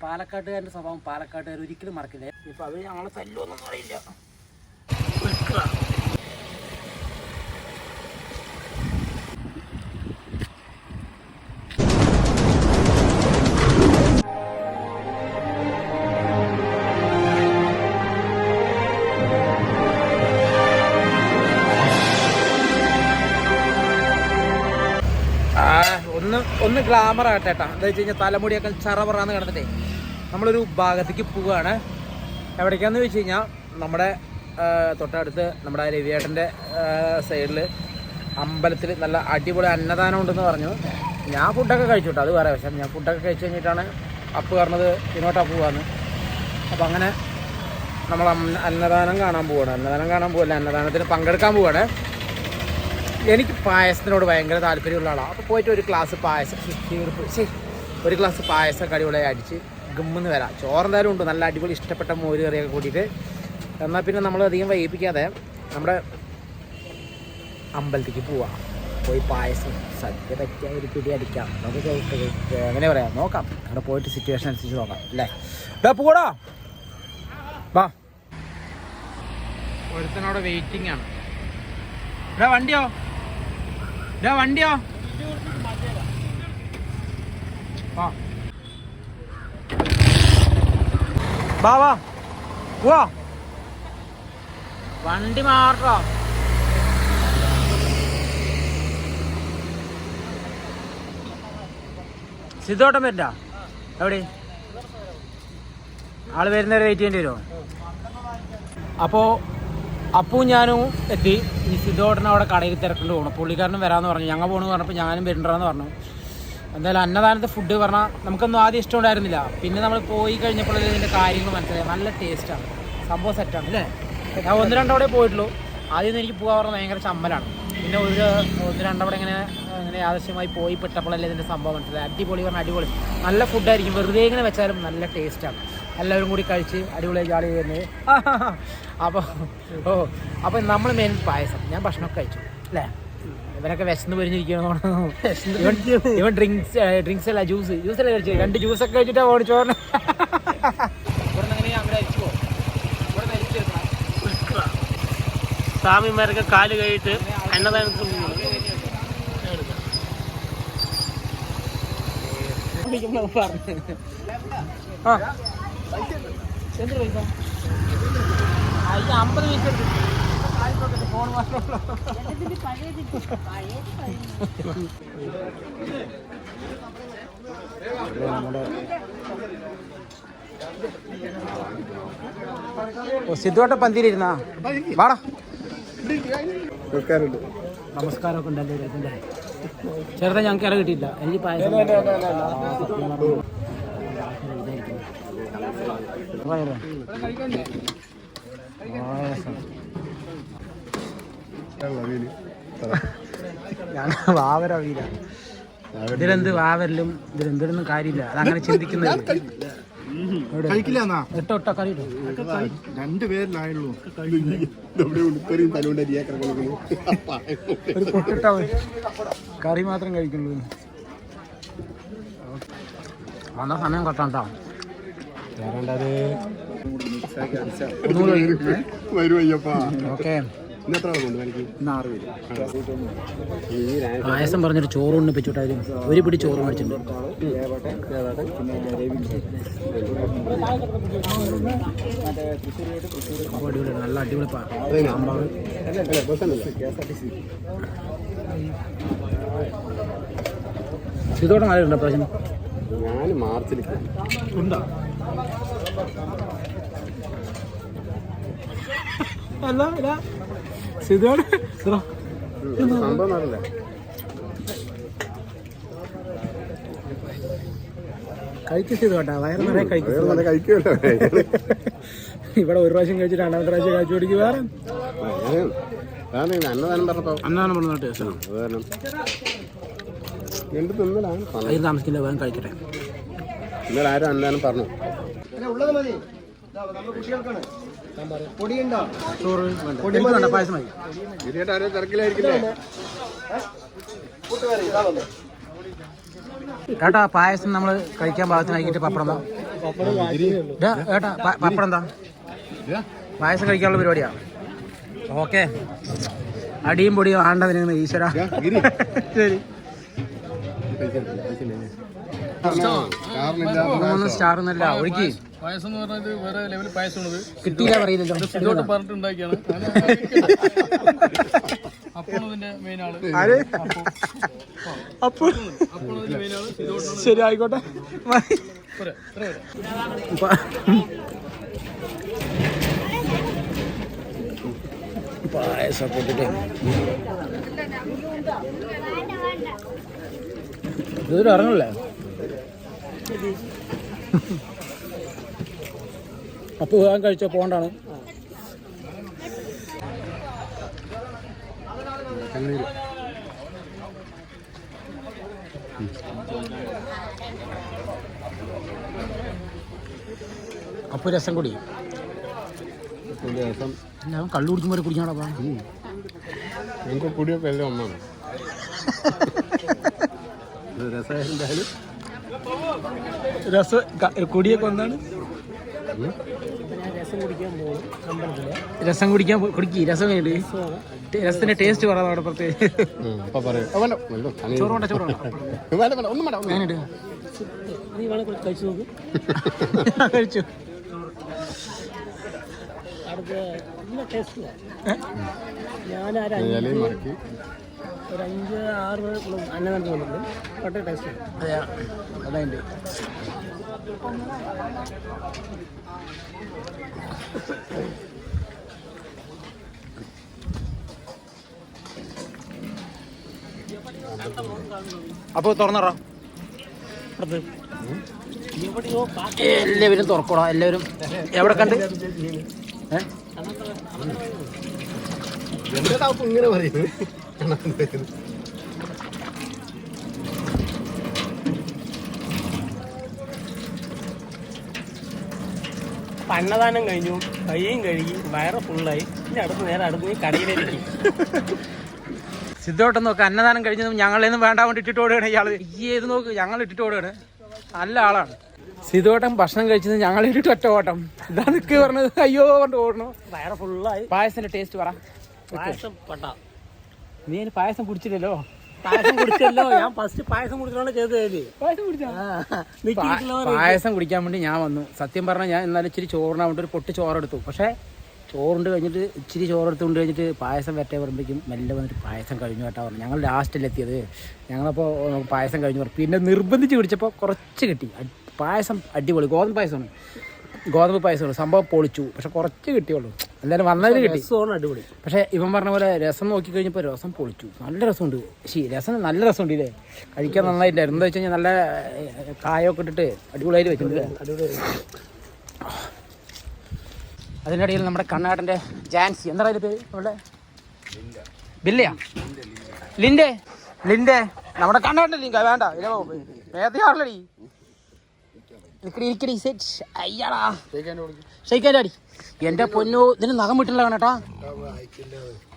പാലക്കാട്ടുകാരൻ്റെ സ്വഭാവം പാലക്കാട്ടുകാർ ഒരിക്കലും മറക്കില്ല. ഇപ്പം അവർ ഞങ്ങളെ തല്ലൊന്നും അറിയില്ല. ഒന്ന് ഗ്ലാമർ ആകട്ടെ ഏട്ടാ. എന്താ വെച്ച് കഴിഞ്ഞാൽ തലമുടിയൊക്കെ ചറപറാന്ന് കിടന്നിട്ടേ നമ്മളൊരു ഭാഗത്തേക്ക് പോവുകയാണ്. എവിടേക്കാന്ന് ചോദിച്ചു കഴിഞ്ഞാൽ നമ്മുടെ തൊട്ടടുത്ത് നമ്മുടെ രവിയേട്ടൻ്റെ സൈഡിൽ അമ്പലത്തിൽ നല്ല അടിപൊളി അന്നദാനം ഉണ്ടെന്ന് പറഞ്ഞു. ഞാൻ ഫുഡൊക്കെ കഴിച്ചു കേട്ടോ, അത് വേറെ വശം. ഞാൻ ഫുഡൊക്കെ കഴിച്ച് കഴിഞ്ഞിട്ടാണ് അപ്പ് പറഞ്ഞത് ഇങ്ങോട്ടാ പോവാന്ന്. അപ്പം അങ്ങനെ നമ്മൾ അന്നദാനം കാണാൻ പോവുകയാണ്. അന്നദാനത്തിന് പങ്കെടുക്കാൻ പോവുകയാണ്. എനിക്ക് പായസത്തിനോട് ഭയങ്കര താല്പര്യമുള്ള ആളാണ്. അപ്പോൾ പോയിട്ട് ഒരു ഗ്ലാസ് പായസം അടിപൊളിയായി അടിച്ച് ഗമ്മെന്ന് വരാം. ചോറെന്തായാലും ഉണ്ട്, നല്ല അടിപൊളി ഇഷ്ടപ്പെട്ട മോര് കറിയൊക്കെ കൂട്ടിയിട്ട്. എന്നാൽ പിന്നെ നമ്മൾ അധികം വൈകിപ്പിക്കാതെ നമ്മുടെ അമ്പലത്തേക്ക് പോവാം. പോയി പായസം സദ്യ പറ്റിയ ഒരു പിടി അടിക്കാം. നമുക്ക് എങ്ങനെ പറയാം, നോക്കാം. അവിടെ പോയിട്ട് സിറ്റുവേഷൻ അനുസരിച്ച് നോക്കാം അല്ലേ. ഇവിടെ പോടാ വാ. ഒരുത്തനവിടെ വെയിറ്റിംഗ് ആണ്. ഇവിടെ വണ്ടിയോ വാ വണ്ടി മാറോ. സിദ്ധോട്ടം വരണ്ട. എവിടെ ആള് വരുന്നവരെ വെയിറ്റ് ചെയ്യേണ്ടി വരുമോ? അപ്പോൾ അപ്പവും ഞാനും എത്തി. ഈ സിദ്ധോട്ടനെ അവിടെ കടയിൽ തിരക്കൊണ്ട് പോകണം. പുള്ളിക്കാരനും വരാമെന്ന് പറഞ്ഞു. ഞങ്ങൾ പോകണമെന്ന് പറഞ്ഞപ്പോൾ ഞാനും വരണ്ടെന്ന് പറഞ്ഞു. എന്തായാലും അന്നദാനത്തെ ഫുഡ് പറഞ്ഞാൽ നമുക്കൊന്നും ആദ്യം ഇഷ്ടമുണ്ടായിരുന്നില്ല. പിന്നെ നമ്മൾ പോയി കഴിഞ്ഞപ്പോൾ ഇതിൻ്റെ കാര്യങ്ങൾ മനസ്സിലായി. നല്ല ടേസ്റ്റാണ്, സംഭവം സെറ്റാണ് അല്ലേ. ഞാൻ 1-2 പോയിട്ടുള്ളൂ. ആദ്യം എനിക്ക് പോകാൻ പറഞ്ഞാൽ ഭയങ്കര ചമ്മലാണ്. പിന്നെ ഒരു 1-2 ഇങ്ങനെ ആവശ്യമായി പോയി പെട്ടപ്പോഴല്ലേ ഇതിൻ്റെ സംഭവം മനസ്സിലായി. അടിപൊളി നല്ല ഫുഡായിരിക്കും. വെറുതെ ഇങ്ങനെ വെച്ചാലും നല്ല ടേസ്റ്റാണ്. എല്ലാവരും കൂടി കഴിച്ച് അടിപൊളി ജാളി വരുന്നത്. അപ്പോൾ നമ്മൾ മെയിൻ പായസം. ഞാൻ ഭക്ഷണമൊക്കെ കഴിച്ചു അല്ലേ. ഇവരൊക്കെ വിശന്ന് പൊരിഞ്ഞിരിക്കുകയാണ്. ഇവൻ ഡ്രിങ്ക്സ് അല്ല ജ്യൂസല്ലേ കഴിച്ചു. 2 ജ്യൂസൊക്കെ കഴിച്ചിട്ടാണ് ഓടി ചോറിന്. സ്വാമിമാരൊക്കെ കാല് കഴിയിട്ട് അന്നദാനത്തിൽ അയ്യ 50 പൈസ ഫോൺ മാത്രമല്ലോ. സിദ്ധുവട്ട പന്തിയിലിരുന്നാ വാടാ. നമസ്കാരമൊക്കെ ഉണ്ടല്ലേ ഇതിൻ്റെ ചെറുതെ ഞങ്ങൾക്ക് ഇറ കിട്ടിയില്ല. എനിക്ക് പായസം വാവരവിയില്ല. ഇതിലെന്ത് വാവരലും ഇതിലെന്തിനൊന്നും കാര്യമില്ല. അതങ്ങനെ ചിന്തിക്കുന്നത്. ഒട്ടോ കറി 2 പേരിലായുള്ളൂ. ഒരു പൊട്ടിട്ടാ കറി മാത്രം കഴിക്കുള്ളൂ. വന്ന സമയം കൊട്ടാട്ടോ. ഓക്കെ പായസം പറഞ്ഞൊരു ചോറ് ഉണ്ണിപ്പിച്ചുവിട്ടായാലും ഒരു പിടി ചോറ് മേടിച്ചിട്ടുണ്ട്. അടിപൊളിയാണ്, നല്ല അടിപൊളി സാമ്പാർ. ഇതോടെ മഴ ഉണ്ടോ പ്രാവശ്യം? ഞാൻ മാർച്ചിൽ ഉണ്ടോ? അല്ല സിധോട് സംഭവം നടല്ലേ. കഴിക്കട്ടോ, വയറ് നിറയെ കഴിക്കുമല്ലോ. ഇവിടെ ഒരു പ്രാവശ്യം കഴിച്ചിട്ട് 2ാമത്തെ പ്രാവശ്യം കഴിച്ചു പിടിക്കും. വേറെ അന്നദാനം പറഞ്ഞപ്പോ അന്നദാനം പറഞ്ഞ ടേസ്റ്റാണ്. അതിന് താമസിക്കില്ല, വേഗം കഴിക്കട്ടെ. ഇന്നലെ ആരും അന്നദാനം പറഞ്ഞു. ചോറ് പായസം മതി. തിരക്കിലായിരിക്കില്ലേ കേട്ടാ? പായസം നമ്മൾ കഴിക്കാൻ പാകത്തിനാക്കിയിട്ട് പപ്പടം ഏട്ടാ പപ്പടം എന്താ പായസം കഴിക്കാനുള്ള പരിപാടിയാ ഓക്കെ അടിയും പൊടിയും ആണ്ടതിന് ഈശ്വര ശരി 3 സ്റ്റാർ എന്നല്ല ഒഴുക്കി പായസം എന്ന് പറഞ്ഞത് വേറെ ലെവൽ പായസമാണത് കിട്ടിയില്ല പറയില്ലല്ലോ ഇതോട്ട് പറഞ്ഞിട്ടുണ്ടാക്കിയാണ് അപ്പോൾ ഇതിന്റെ മെയിൻ ആള് അപ്പോൾ ഇതിന്റെ മെയിൻ ആള് ഇതോട്ടാണ് ശരി ആയിക്കോട്ടെ പായസം ഇട്ടിട്ട് ഇതൊരു ഇറങ്ങല്ലേ അപ്പൊ ഞാൻ കഴിച്ചോ പോണ്ടാണ് അപ്പൊ രസം കൂടി രസം ഞാൻ കള്ളു കുടിക്കുമ്പോൾ കുടിക്കണപ്പാ ഞങ്ങൾക്ക് കുടിയൊക്കെ എല്ലാം ഒന്നാണ് രസമായിരുന്നാലും രസം കുടിയൊക്കെ ഒന്നാണ് രസം കുടിക്കാൻ കുടിക്കി രസം കഴിഞ്ഞിട്ട് രസത്തിന്റെ ടേസ്റ്റ് പറയാം അവിടെ പ്രത്യേകിച്ച് ചോറ് വേണ്ട ഞാനിട്ട് കഴിച്ചു നോക്ക് കഴിച്ചു ഞാൻ ഒരു 5-6 അന്നദാനത്തിന് വന്നിട്ടുണ്ട് വളരെ ടേസ്റ്റ് അതായത് അപ്പൊ തുറന്നറ എല്ലാവരും തുറക്കോടാ എല്ലാവരും എവിടെ കണ്ട് ഇങ്ങനെ പറയുന്നത് അന്നദാനം കഴിഞ്ഞു കൈയും കഴുകി വയറ് ഫുള്ളായി പിന്നെ അടുത്ത് കടയിലേക്ക് സിദ്ധോട്ടം നോക്ക് അന്നദാനം കഴിഞ്ഞതും ഞങ്ങളെയൊന്നും വേണ്ട കൊണ്ട് ഇട്ടിട്ട് ഓടുകയാണ് ഇയാള് ഈ ഏത് നോക്ക് ഞങ്ങൾ ഇട്ടിട്ട് ഓടുകയാണ് നല്ല ആളാണ് സിദ്ധോട്ടം ഭക്ഷണം കഴിച്ചത് ഞങ്ങൾ ഇട്ടിട്ട് ഒറ്റ ഓട്ടം ഇതാ നിക്ക് പറഞ്ഞത് അയ്യോ കൊണ്ട് ഓടണു വയറ് ഫുള്ളായി പായസത്തിന്റെ ടേസ്റ്റ് പറ പായസം പട്ട നീ അതിന് പായസം കുടിച്ചില്ലല്ലോ പായസം കുടിച്ചല്ലോ ഞാൻ ഫസ്റ്റ് പായസം കുടിക്കണോണ്ട് ചെയ്തതല്ലേ പായസം കുടിക്കാൻ വേണ്ടി ഞാൻ വന്നു സത്യം പറഞ്ഞാൽ ഞാൻ എന്നാലും ഇച്ചിരി ചോറിനാ കൊണ്ട് ഒരു പൊട്ടി ചോറെടുത്തു പക്ഷേ ചോറുണ്ട് കഴിഞ്ഞിട്ട് ഇച്ചിരി ചോറെടുത്തുകൊണ്ട് കഴിഞ്ഞിട്ട് പായസം വരട്ടെ പറയുമ്പോഴേക്കും മെല്ലെ വന്നിട്ട് പായസം കഴിഞ്ഞു കേട്ടാ പറഞ്ഞു ഞങ്ങൾ ലാസ്റ്റിലെത്തിയത് ഞങ്ങളപ്പോൾ പായസം കഴിഞ്ഞു പറഞ്ഞു പിന്നെ നിർബന്ധിച്ച് കുടിച്ചപ്പോൾ കുറച്ച് കിട്ടി പായസം അടിപൊളി ഗോതമ്പ് പായസമാണ് സംഭവം പൊളിച്ചു പക്ഷെ കുറച്ച് കിട്ടിയുള്ളൂ എന്തായാലും വന്നതിന് കിട്ടി അടിപൊളി പക്ഷേ ഇവൻ പറഞ്ഞ പോലെ രസം നോക്കി കഴിഞ്ഞപ്പോൾ രസം പൊളിച്ചു നല്ല രസമുണ്ട് രസം നല്ല രസമുണ്ട് ഇല്ലേ കഴിക്കാൻ നന്നായില്ലായിരുന്നു എന്താ വെച്ച് കഴിഞ്ഞാൽ നല്ല കായൊക്കെ ഇട്ടിട്ട് അടിപൊളിയായിട്ട് വെച്ചിട്ടുണ്ട് അതിൻ്റെ ഇടയിൽ നമ്മുടെ കണ്ണാടൻ്റെ ജാൻസി എന്താ അതിൻ്റെ പേര് നമ്മുടെ ബില്ലയാ ലിൻ്റെ നമ്മുടെ കണ്ണാടൻ്റെ ലിങ്ക വേണ്ട മേത്തയാറിലടി ഇരിക്കടി സെറ്റ് അയ്യാടാ ഷെയ്ക്കാൻ്റെ അടി എൻ്റെ പൊന്നോ ഇതിന് നഖം വിട്ടില്ല കണ്ണാട്ടാ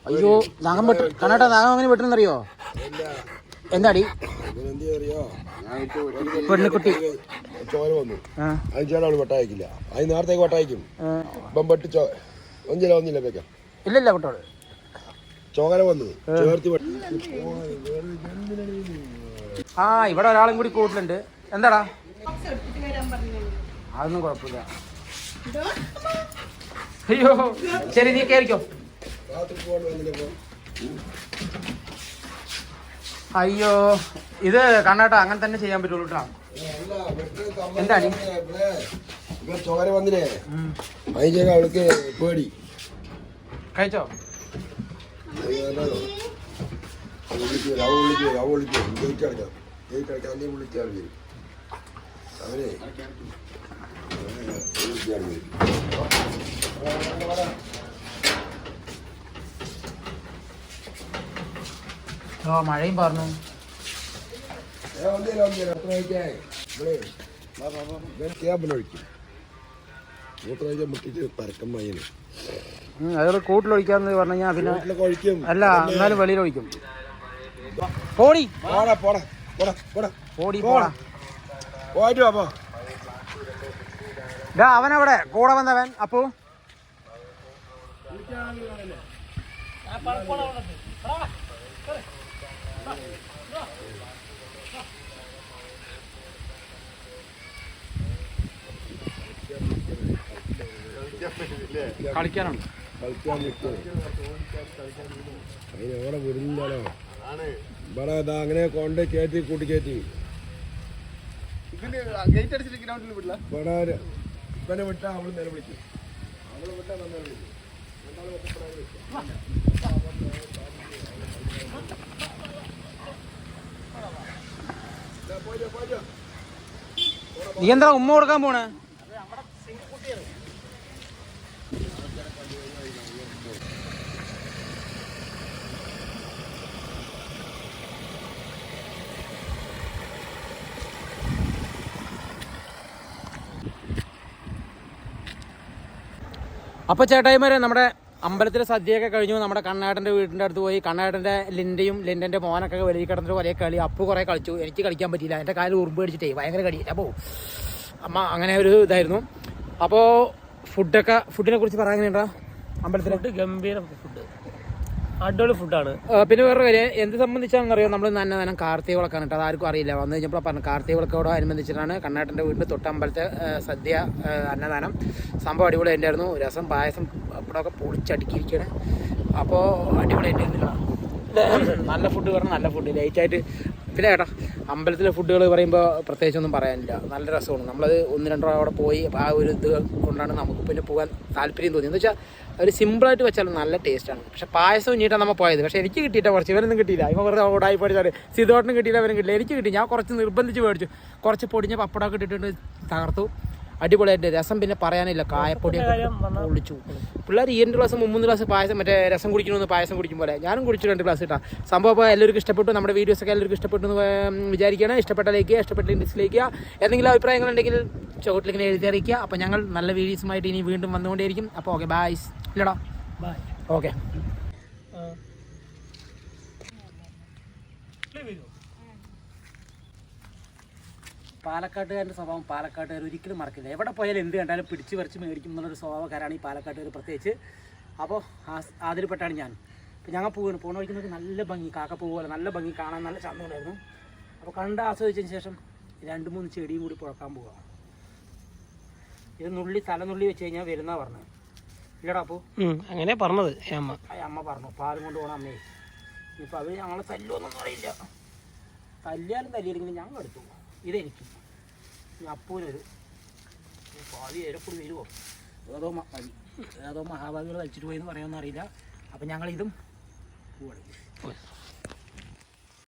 അയ്യോ നഖം വെട്ട് കണ്ണാട്ടാ നഖം അങ്ങനെ വെട്ടണമെന്നറിയോ എന്താടി പെണ്ണിക്കുട്ടി ചോര വന്നു അത് ചേട്ടാ വെട്ടയക്കില്ല അത് നേരത്തേക്ക് വെട്ടയക്കും ഇപ്പം വെട്ടി ഒന്നില്ല വെക്കാം ഇല്ലല്ല കുട്ടോള് ചോര വന്നു ചേർത്ത് ആ ഇവിടെ ഒരാളും കൂടി കൂട്ടിലുണ്ട് എന്താടാ അതൊന്നും കുഴപ്പമില്ല അയ്യോ ശരി നീ കയറിക്കോ അയ്യോ ഇത് കണ്ണാട്ടാ അങ്ങനെ തന്നെ ചെയ്യാൻ പറ്റുള്ളൂ കേട്ടോ എന്താണ് ചോര വന്നില്ലേ അതിന് അവൾക്ക് പേടി കഴിച്ചോ അവരെ മഴയും പറഞ്ഞു മുട്ടിട്ട് പരക്കം മയ്യന് അതൊരു കൂട്ടിലൊഴിക്കാന്ന് പറഞ്ഞു കഴിഞ്ഞാൽ പിന്നെ അല്ല എന്നാലും വെളിയിലൊഴിക്കും പോടി പോടാ പോടാ പോടാ പോടാ പോടി പോടാ പോയിട്ട് വാ ഇതാ അവനവിടെ കൂടെ വന്നവൻ അപ്പു. കളിക്കാനുണ്ട്. കളിക്കാൻ അതിന് എവിടെ വരുന്നല്ലോ ഇവിടെ ഇതാ അങ്ങനെ കൊണ്ട് കയറ്റി കൂട്ടി കയറ്റി ഇവിടെ ഇവനെ വിട്ടാ അവള് നേരെ വിളിക്കും. അവളെ വിട്ടാ വന്നേ വിളിക്കും. നീ എന്താ ഉമ്മ കൊടുക്കാൻ പോണേ? അപ്പോൾ ചേട്ടായിമാരെ നമ്മുടെ അമ്പലത്തിലെ സദ്യയൊക്കെ കഴിഞ്ഞു. നമ്മുടെ കണ്ണേട്ടൻ്റെ വീടിൻ്റെ അടുത്ത് പോയി കണ്ണേട്ടൻ്റെ ലിൻ്റൻ്റെ മോനൊക്കെ വെളിയിൽ കിടന്നിട്ട് കുറേ കളി. അപ്പു കുറേ കളിച്ചു. എനിക്ക് കളിക്കാൻ പറ്റിയില്ല. എൻ്റെ കാലിൽ ഉറുമ്പ് അടിച്ചിട്ടേ ഭയങ്കര കളിയില്ല. അപ്പോൾ അമ്മ അങ്ങനെ ഒരു ഇതായിരുന്നു. അപ്പോൾ ഫുഡിനെ കുറിച്ച് പറയാനുണ്ടോ? അമ്പലത്തിലെ ഫുഡ് ഗംഭീര ഫുഡ്, അടിപൊളി ഫുഡാണ്. പിന്നെ വേറൊരു കാര്യം എന്ത് സംബന്ധിച്ചാണെന്നറിയാം, നമ്മൾ തന്നെ കാർത്തിക വിളക്കാണ് കേട്ടോ. അതാർക്കും അറിയില്ല. വന്നു കഴിഞ്ഞപ്പോൾ പറഞ്ഞു കാർത്തിക വിളക്കോടനുബന്ധിച്ചിട്ടാണ് കണ്ണേട്ടൻ്റെ വീടിൻ്റെ തൊട്ടമ്പലത്തെ സദ്യ അന്നദാനം. സംഭവം അടിപൊളി ഉണ്ടായിരുന്നു. രസം പായസം അപ്പോഴൊക്കെ പൊളിച്ചടുക്കിയിരിക്കുകയാണ്. അപ്പോൾ അടിപൊളി ഉണ്ടായിരുന്നില്ല. നല്ല ഫുഡ് പറഞ്ഞാൽ നല്ല ഫുഡ് ലേറ്റായിട്ട്. പിന്നെ കേട്ടോ അമ്പലത്തിലെ ഫുഡുകൾ പറയുമ്പോൾ പ്രത്യേകിച്ചൊന്നും പറയാനില്ല. നല്ല രസമാണ്. നമ്മളത് 1-2 അവിടെ പോയി ആ ഒരു ഇത് കൊണ്ടാണ് നമുക്ക് പിന്നെ പോകാൻ താല്പര്യം തോന്നിയത്. എന്ന് വെച്ചാൽ ഒരു സിമ്പിളായിട്ട് വെച്ചാലും നല്ല ടേസ്റ്റാണ്. പക്ഷേ പായസം ഇഞ്ഞിട്ടാണ് നമ്മൾ പോയത്. പക്ഷേ എനിക്ക് കിട്ടിയിട്ട കുറച്ച് ഇവരൊന്നും കിട്ടിയില്ല. ഇവ വെറുതെ ഓടായി പഠിച്ചാൽ സിതോട്ടിനും കിട്ടിയില്ല, അവരും കിട്ടില്ല. എനിക്ക് കിട്ടി. ഞാൻ കുറച്ച് നിർബന്ധിച്ച് മേടിച്ചു. കുറച്ച് പൊടിഞ്ഞ പപ്പടമൊക്കെ ഇട്ടിട്ടുണ്ട്, തകർത്തു. അടിപൊളിയായിട്ട്. രസം പിന്നെ പറയാനില്ല, കായപ്പൊടിയൊക്കെ പൊളിച്ചു. പിള്ളേർ 2 ഗ്ലാസ് 3 ഗ്ലാസ് പായസം മറ്റേ രസം കുടിക്കണമെന്ന് പായസം കുടിക്കും പോലെ ഞാനും കുടിച്ചു 2 ഗ്ലാസ് ഇട്ടാ. സംഭവം അപ്പോൾ എല്ലാവർക്കും ഇഷ്ടപ്പെട്ടു. നമ്മുടെ വീഡിയോസൊക്കെ എല്ലാവർക്കും ഇഷ്ടപ്പെട്ടു എന്ന് വിചാരിക്കുകയാണ്. ഇഷ്ടപ്പെട്ട ലൈക്ക് ചെയ്യുക, ഇഷ്ടപ്പെട്ടില്ലെങ്കിൽ ഡിസ്ലൈക്ക് ചെയ്യുക. എന്തെങ്കിലും അഭിപ്രായങ്ങളുണ്ടെങ്കിൽ ചോട്ടിലിങ്ങനെ എഴുതി അറിയിക്കുക. അപ്പോൾ ഞങ്ങൾ നല്ല വീഡിയോസുമായിട്ട് ഇനി വീണ്ടും വന്നുകൊണ്ടേയിരിക്കും. അപ്പോൾ ഓക്കെ ബൈ. ഇല്ലടാ ബൈ. ഓക്കെ. പാലക്കാട്ടുകാരുടെ സ്വഭാവം പാലക്കാട്ടുകാർ ഒരിക്കലും മറക്കില്ല. എവിടെ പോയാലും എന്ത് കണ്ടാലും പിടിച്ച് പറിച്ച് മേടിക്കും എന്നുള്ളൊരു സ്വഭാവക്കാരാണ് ഈ പാലക്കാട്ടുകാർ പ്രത്യേകിച്ച്. അപ്പോൾ അതിൽപ്പെട്ടാണ് ഞാൻ. അപ്പോൾ ഞങ്ങൾ പോണ വഴിക്കുന്നത് നല്ല ഭംഗി, കാക്കപ്പൂ പോലെ നല്ല ഭംഗി, കാണാൻ നല്ല ചന്തമുണ്ടായിരുന്നു. അപ്പോൾ കണ്ട് ആസ്വദിച്ചതിന് ശേഷം 2-3 ചെടിയും കൂടി പുഴക്കാൻ പോവുക. ഇത് തലനുള്ളി വെച്ച് കഴിഞ്ഞാൽ വരുന്ന പറഞ്ഞത് ഇല്ലടാ. അപ്പോൾ അങ്ങനെ പറഞ്ഞത് അമ്മ പറഞ്ഞു പാലും കൊണ്ട് പോകണം അമ്മേ. ഇപ്പം അത് ഞങ്ങളെ തല്ലുമൊന്നും അറിയില്ല. തല്ലിയാലും തല്ലിയില്ലെങ്കിലും ഞങ്ങൾ എടുത്തു. ഇതെനിക്ക് അപ്പൂനൊരു പാതി ഏരപ്പൊടി വരുമോ, ഏതോ മഹാഭാവികൾ വലിച്ചിട്ട് പോയി എന്ന് പറയുമെന്ന് അറിയില്ല. അപ്പം ഞങ്ങളിതും പോവുകയാണ്.